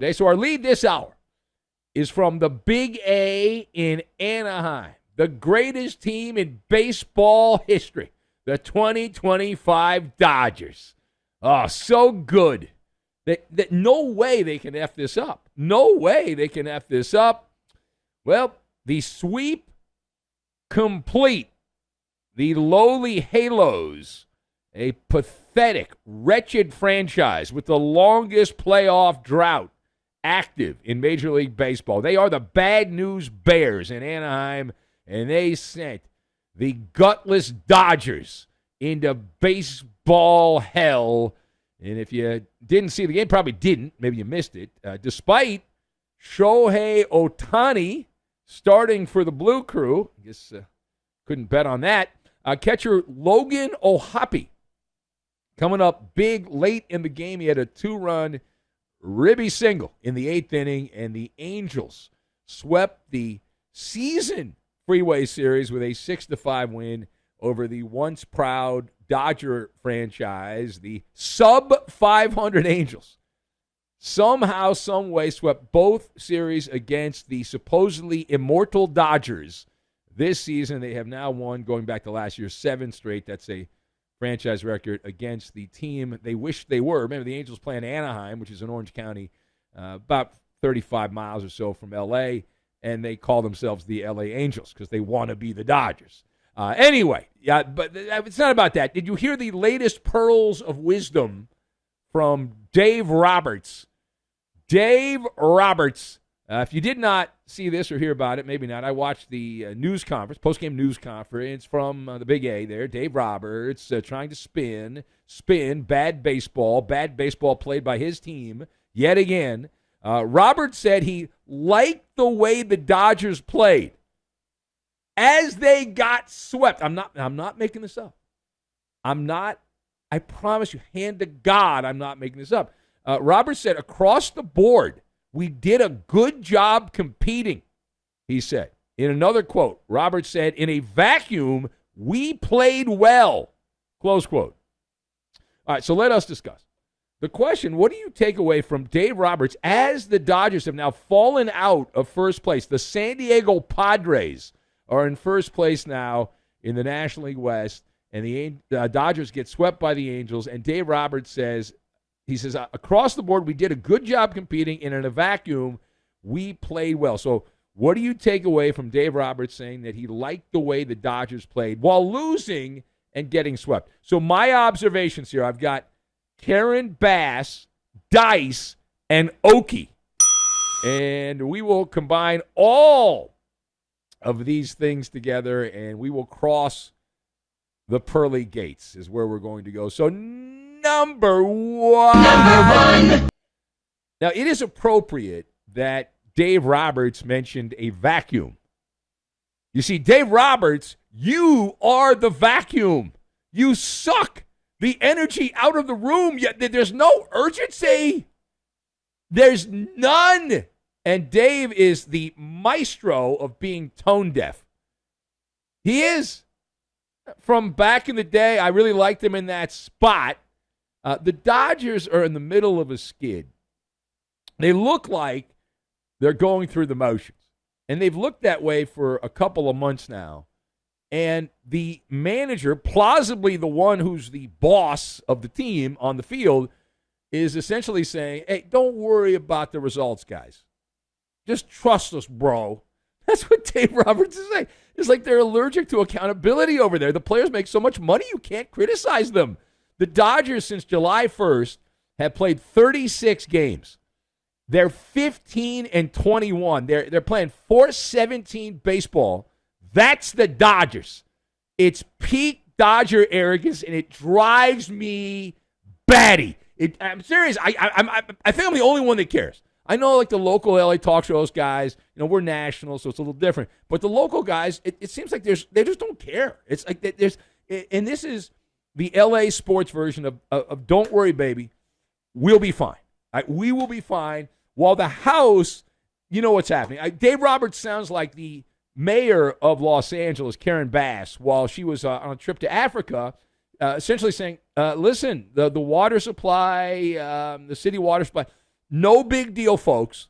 Okay, so our lead this hour is from the Big A in Anaheim, the greatest team in baseball history, the 2025 Dodgers. Oh, so good. That no way they can F this up. No way they can F this up. Well, the sweep complete. The lowly Halos, a pathetic, wretched franchise with the longest playoff drought active in Major League Baseball. They are the Bad News Bears in Anaheim, and they sent the gutless Dodgers into baseball hell. And if you didn't see the game, probably didn't, maybe you missed it, despite Shohei Ohtani starting for the Blue Crew. I guess couldn't bet on that. Catcher Logan O'Hoppe coming up big late in the game. He had a 2-run ribby single in the 8th inning, and the Angels swept the season Freeway Series with a 6-5 win over the once proud Dodger franchise. The sub-500 Angels somehow, some way swept both series against the supposedly immortal Dodgers this season. They have now won, going back to last year, 7 straight. That's a franchise record against the team they wish they were. Remember, the Angels play in Anaheim, which is in Orange County, about 35 miles or so from L.A., and they call themselves the L.A. Angels because they want to be the Dodgers. Anyway, yeah, but it's not about that. Did you hear the latest pearls of wisdom from Dave Roberts? Dave Roberts. If you did not see this or hear about it, maybe not, I watched the news conference, post-game news conference from the Big A there. Dave Roberts trying to spin bad baseball played by his team yet again. Roberts said he liked the way the Dodgers played as they got swept. I'm not making this up. I promise you, hand to God, I'm not making this up. Roberts said, across the board, we did a good job competing, he said. In another quote, Roberts said, in a vacuum, we played well, close quote. All right, so let us discuss. The question, what do you take away from Dave Roberts as the Dodgers have now fallen out of first place? The San Diego Padres are in first place now in the National League West, and the Dodgers get swept by the Angels, and Dave Roberts says, across the board, we did a good job competing, and in a vacuum, we played well. So what do you take away from Dave Roberts saying that he liked the way the Dodgers played while losing and getting swept? So my observations here, I've got Karen Bass, Dice, and Okie. And we will combine all of these things together, and we will cross the pearly gates is where we're going to go. So Number one. Now, it is appropriate that Dave Roberts mentioned a vacuum. You see, Dave Roberts, you are the vacuum. You suck the energy out of the room, yet there's no urgency. There's none. And Dave is the maestro of being tone deaf. He is. From back in the day, I really liked him in that spot. The Dodgers are in the middle of a skid. They look like they're going through the motions. And they've looked that way for a couple of months now. And the manager, plausibly the one who's the boss of the team on the field, is essentially saying, hey, don't worry about the results, guys. Just trust us, bro. That's what Dave Roberts is saying. It's like they're allergic to accountability over there. The players make so much money, you can't criticize them. The Dodgers, since July 1st, have played 36 games. They're 15-21. They're playing .417 baseball. That's the Dodgers. It's peak Dodger arrogance, and it drives me batty. I'm serious. I think I'm the only one that cares. I know, like the local LA talk shows guys, we're national, so it's a little different. But the local guys, it seems like they just don't care. It's like and this is the LA sports version of don't worry, baby, we'll be fine. We will be fine. While the house, you know what's happening. Dave Roberts sounds like the mayor of Los Angeles, Karen Bass, while she was on a trip to Africa, essentially saying, listen, the water supply, the city water supply, No big deal, folks.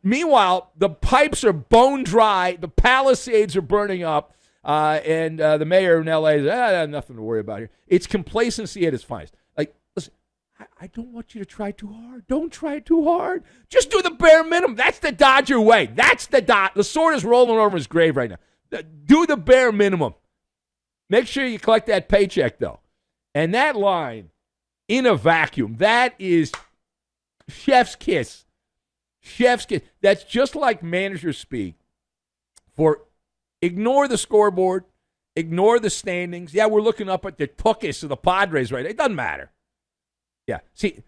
Meanwhile, the pipes are bone dry. The Palisades are burning up. And the mayor in L.A. says, nothing to worry about here. It's complacency at its finest. Like, listen, I don't want you to try too hard. Don't try too hard. Just do the bare minimum. That's the Dodger way. That's the sword is rolling over his grave right now. Do the bare minimum. Make sure you collect that paycheck, though. And that line, in a vacuum, that is chef's kiss. Chef's kiss. That's just like managers speak for ignore the scoreboard, ignore the standings. Yeah, we're looking up at the tuchus of the Padres right now. It doesn't matter. Yeah. See,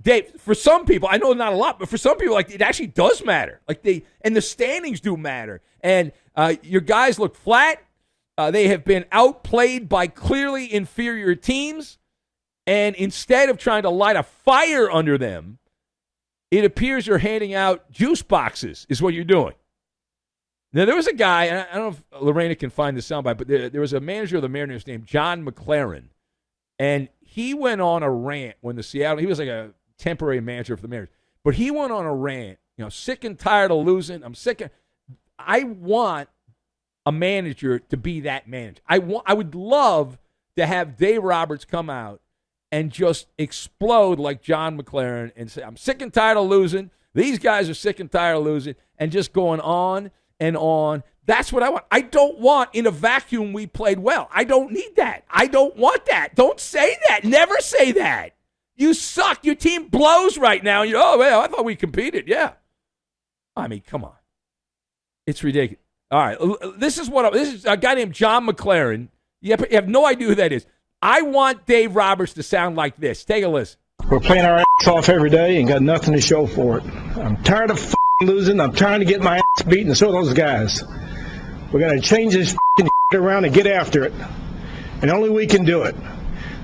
Dave, for some people, I know not a lot, but for some people, like, it actually does matter. Like, and the standings do matter. And your guys look flat. They have been outplayed by clearly inferior teams. And instead of trying to light a fire under them, it appears you're handing out juice boxes is what you're doing. Now, there was a guy, and I don't know if Lorena can find the soundbite, but there was a manager of the Mariners named John McLaren, and he went on a rant when he was like a temporary manager for the Mariners, but he went on a rant, sick and tired of losing. I want a manager to be that manager. I would love to have Dave Roberts come out and just explode like John McLaren and say, I'm sick and tired of losing. These guys are sick and tired of losing, and just going on and on. That's what I want. I don't want in a vacuum we played well. I don't need that. I don't want that. Don't say that. Never say that. You suck. Your team blows right now. I thought we competed. Yeah. I mean, come on. It's ridiculous. All right. This is a guy named John McLaren. You have no idea who that is. I want Dave Roberts to sound like this. Take a listen. We're playing our ass off every day and got nothing to show for it. I'm tired of losing. I'm trying to get my ass beaten, and so are those guys. We're going to change this around and get after it. And only we can do it.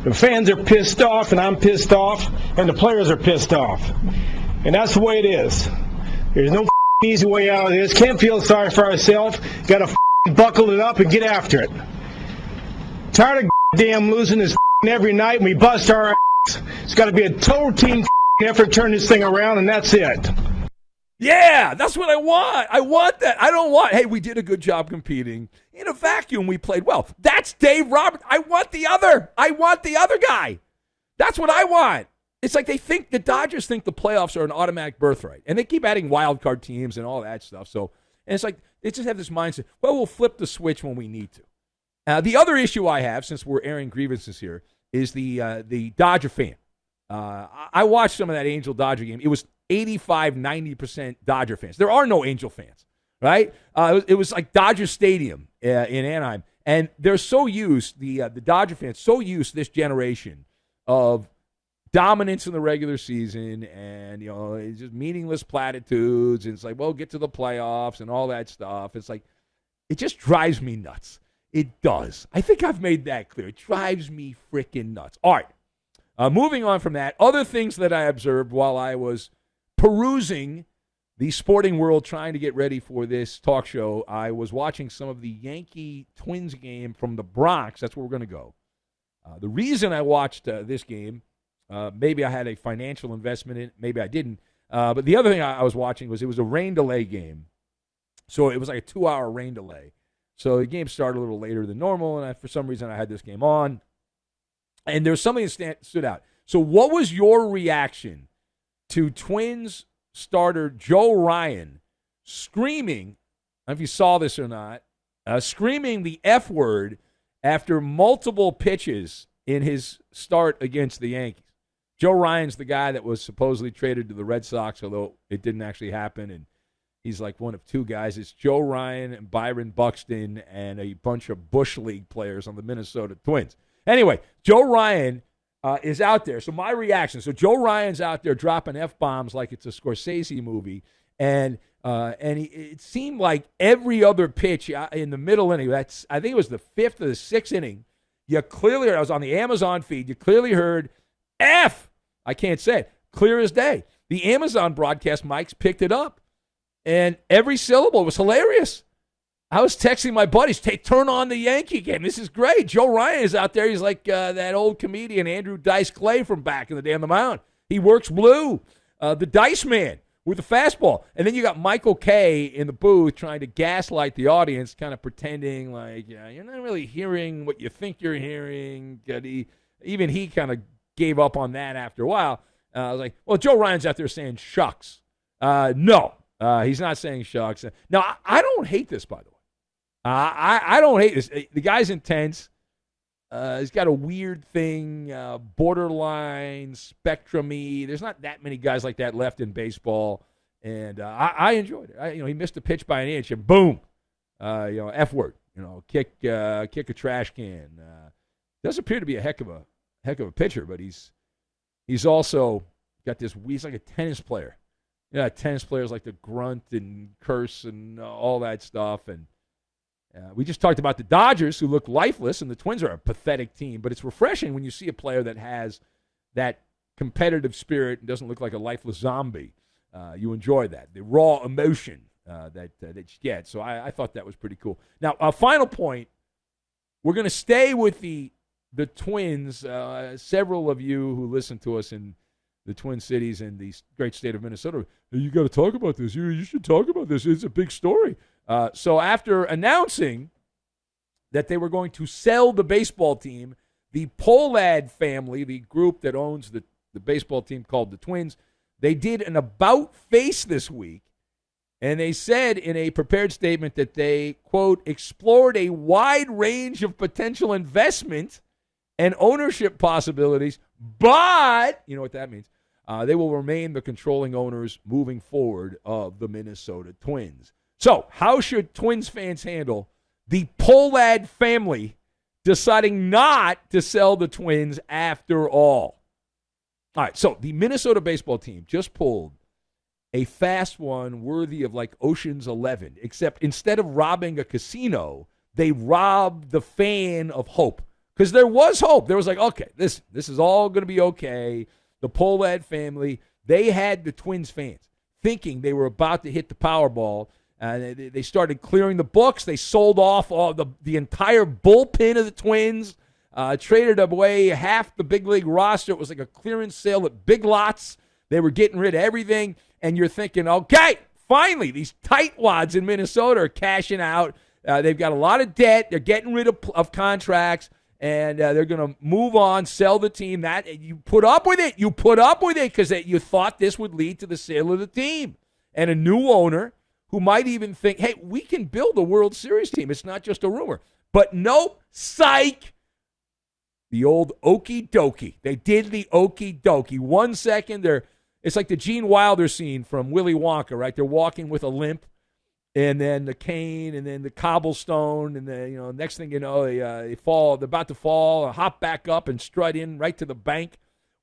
The fans are pissed off, and I'm pissed off, and the players are pissed off. And that's the way it is. There's no easy way out of this. Can't feel sorry for ourselves. Got to buckle it up and get after it. Tired of damn losing this every night, and we bust our ass. It's got to be a total team effort to turn this thing around, and that's it. Yeah, that's what I want. I want that. I don't want, hey, we did a good job competing. In a vacuum, we played well. That's Dave Roberts. I want the other. I want the other guy. That's what I want. It's like the Dodgers think the playoffs are an automatic birthright. And they keep adding wild card teams and all that stuff. And it's like they just have this mindset, well, we'll flip the switch when we need to. The other issue I have, since we're airing grievances here, is the Dodger fan. I watched some of that Angel-Dodger game. It was 85-90% Dodger fans. There are no Angel fans, right? It was like Dodger Stadium in Anaheim. And they're so used, the Dodger fans, so used this generation of dominance in the regular season and, it's just meaningless platitudes. And it's like, well, get to the playoffs and all that stuff. It's like, it just drives me nuts. It does. I think I've made that clear. It drives me freaking nuts. All right. Moving on from that, other things that I observed while I was perusing the sporting world trying to get ready for this talk show, I was watching some of the Yankee-Twins game from the Bronx. That's where we're going to go. The reason I watched this game, maybe I had a financial investment in it, maybe I didn't. But the other thing I was watching was it was a rain delay game. So it was like a 2-hour rain delay. So the game started a little later than normal, and for some reason I had this game on. And there was something that stood out. So what was your reaction to Twins starter Joe Ryan screaming, I don't know if you saw this or not, screaming the F word after multiple pitches in his start against the Yankees? Joe Ryan's the guy that was supposedly traded to the Red Sox, although it didn't actually happen, and he's like one of two guys. It's Joe Ryan and Byron Buxton and a bunch of Bush League players on the Minnesota Twins. Anyway, Joe Ryan is out there. So my reaction, so Joe Ryan's out there dropping F-bombs like it's a Scorsese movie, and it seemed like every other pitch in the middle inning, I think it was the fifth or the sixth inning, you clearly heard, I was on the Amazon feed, you clearly heard F. I can't say it. Clear as day. The Amazon broadcast mics picked it up, and every syllable was hilarious. I was texting my buddies, turn on the Yankee game. This is great. Joe Ryan is out there. He's like that old comedian Andrew Dice Clay from back in the day on the mound. He works blue. the Dice Man with the fastball. And then you got Michael Kay in the booth trying to gaslight the audience, kind of pretending like, yeah, you're not really hearing what you think you're hearing. Even he kind of gave up on that after a while. I was like, well, Joe Ryan's out there saying shucks. No, he's not saying shucks. Now, I don't hate this, by the way. I don't hate this. The guy's intense. He's got a weird thing, borderline, spectrum-y. There's not that many guys like that left in baseball, and I enjoyed it. He missed a pitch by an inch, and boom, F word. Kick a trash can. Does appear to be a heck of a pitcher, but he's also got this. He's like a tennis player. Yeah, tennis players like to grunt and curse and all that stuff, and. We just talked about the Dodgers, who look lifeless, and the Twins are a pathetic team. But it's refreshing when you see a player that has that competitive spirit and doesn't look like a lifeless zombie. You enjoy that, the raw emotion that you get. So I thought that was pretty cool. Now, a final point. We're going to stay with the Twins. Several of you who listen to us in the Twin Cities and the great state of Minnesota, you got to talk about this. You should talk about this. It's a big story. So after announcing that they were going to sell the baseball team, the Pohlad family, the group that owns the baseball team called the Twins, they did an about face this week, and they said in a prepared statement that they, quote, explored a wide range of potential investment and ownership possibilities, but, you know what that means, they will remain the controlling owners moving forward of the Minnesota Twins. So, how should Twins fans handle the Pohlad family deciding not to sell the Twins after all? All right, so the Minnesota baseball team just pulled a fast one worthy of like Ocean's 11, except instead of robbing a casino, they robbed the fan of hope. Because there was hope. There was like, okay, this is all going to be okay. The Pohlad family, they had the Twins fans thinking they were about to hit the Powerball. They started clearing the books. They sold off all the entire bullpen of the Twins, traded away half the big league roster. It was like a clearance sale at Big Lots. They were getting rid of everything. And you're thinking, okay, finally, these tightwads in Minnesota are cashing out. They've got a lot of debt. They're getting rid of contracts. And they're going to move on, sell the team. That you put up with it. You put up with it because you thought this would lead to the sale of the team. And a new owner who might even think, hey, we can build a World Series team. It's not just a rumor. But nope, psych. The old okie dokie. They did the okie dokie. 1 second, it's like the Gene Wilder scene from Willy Wonka, right? They're walking with a limp, and then the cane, and then the cobblestone, and then next thing you know, they fall. They're about to fall, hop back up, and strut in right to the bank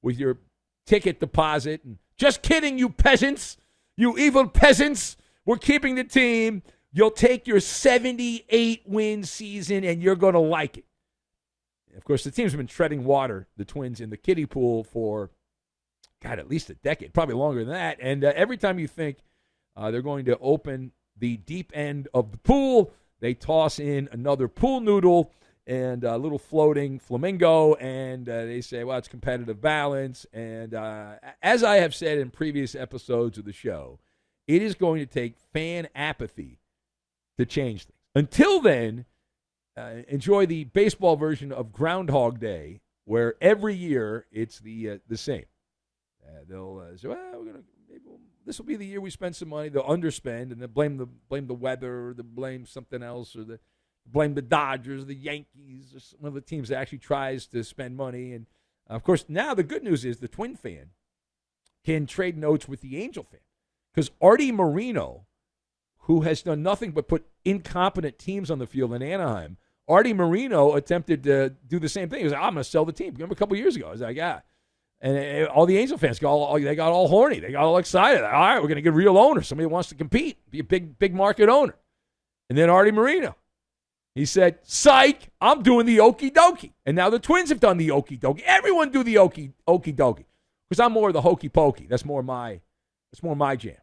with your ticket deposit. And just kidding, you peasants, you evil peasants. We're keeping the team. You'll take your 78-win season, and you're going to like it. Of course, the team's been treading water, the Twins, in the kiddie pool for, God, at least a decade, probably longer than that. And every time you think they're going to open the deep end of the pool, they toss in another pool noodle and a little floating flamingo, and they say, well, it's competitive balance. And as I have said in previous episodes of the show, it is going to take fan apathy to change things. Until then, enjoy the baseball version of Groundhog Day, where every year it's the same. They'll say, well, this will be the year we spend some money. They'll underspend, and they'll blame the weather, or they'll blame something else, or blame the Dodgers, the Yankees, or one of the teams that actually tries to spend money. And, of course, now the good news is the Twin fan can trade notes with the Angel fan. Because Artie Moreno, who has done nothing but put incompetent teams on the field in Anaheim, Artie Moreno attempted to do the same thing. He was like, I'm going to sell the team. Remember a couple years ago? I was like, yeah. And all the Angel fans got all horny. They got all excited. All right, we're going to get a real owner. Somebody who wants to compete, be a big market owner. And then Artie Moreno, he said, psych, I'm doing the okie dokie. And now the Twins have done the okie dokie. Everyone do the okie dokie. Because I'm more of the hokey pokey. That's more my jam.